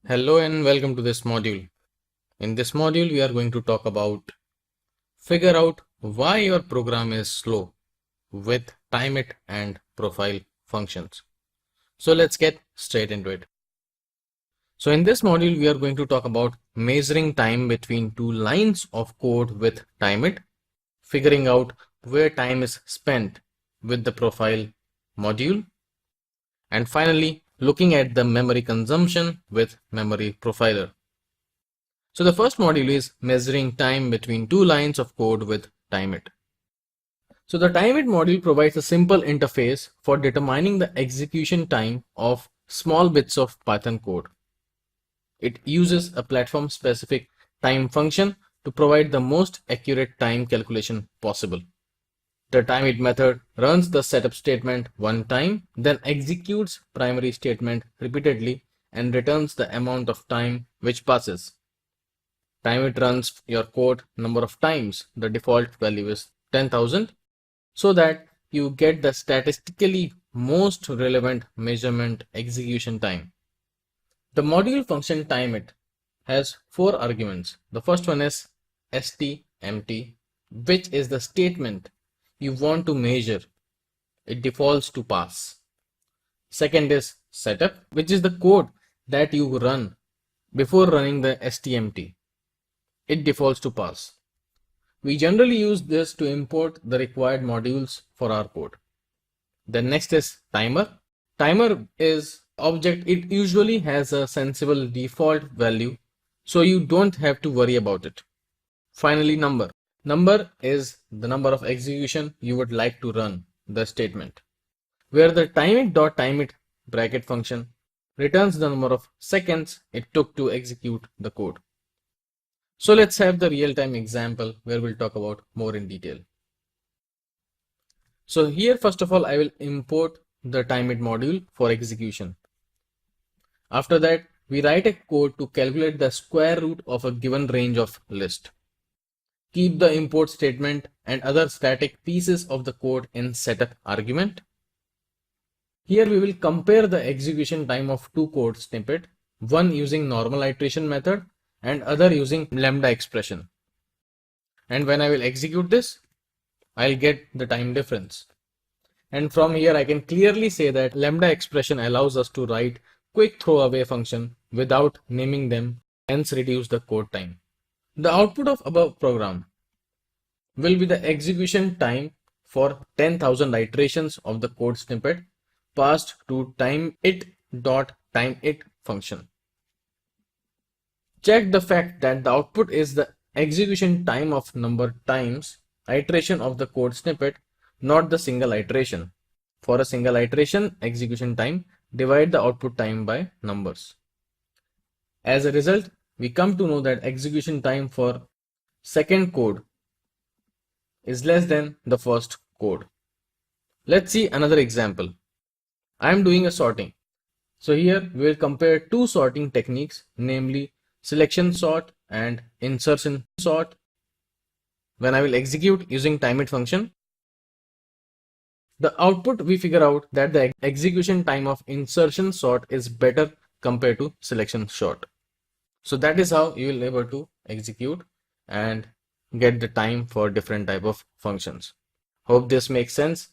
Hello and welcome to this module. In this module, we are going to talk about figure out why your program is slow with Timeit and profile functions. So let's get straight into it. So in this module, we are going to talk about measuring time between two lines of code with Timeit, figuring out where time is spent with the profile module, and finally looking at the memory consumption with memory profiler. So the first module is measuring time between two lines of code with Timeit. So the Timeit module provides a simple interface for determining the execution time of small bits of Python code. It uses a platform specific time function to provide the most accurate time calculation possible. The Timeit method runs the setup statement one time, then executes primary statement repeatedly and returns the amount of time which passes. Timeit runs your code number of times. The default value is 10,000 so that you get the statistically most relevant measurement execution time. The module function Timeit has four arguments. The first one is stmt, which is the statement you want to measure. It defaults to pass. Second is setup, which is the code that you run before running the stmt. It defaults to pass. We generally use this to import the required modules for our code. The next is timer. Timer is object. It usually has a sensible default value, so you don't have to worry about it. Finally, number. Number is the number of execution you would like to run the statement, where the timeit bracket function returns the number of seconds it took to execute the code. So let's have the real-time example where we'll talk about more in detail. So here, first of all, I will import the Timeit module for execution. After that, we write a code to calculate the square root of a given range of list. Keep the import statement and other static pieces of the code in setup argument. Here we will compare the execution time of two code snippets, one using normal iteration method and other using lambda expression. And when I will execute this, I'll get the time difference. And from here I can clearly say that lambda expression allows us to write quick throwaway function without naming them, hence reduce the code time. The output of above program will be the execution time for 10,000 iterations of the code snippet passed to timeit function. Check the fact that the output is the execution time of number times iteration of the code snippet, not the single iteration. For a single iteration execution time, divide the output time by numbers. As a result, we come to know that execution time for second code is less than the first code. Let's see another example. I am doing a sorting. So here we will compare two sorting techniques, namely selection sort and insertion sort. When I will execute using timeit function, the output we figure out that the execution time of insertion sort is better compared to selection sort. So that is how you will be able to execute and get the time for different type of functions. Hope this makes sense.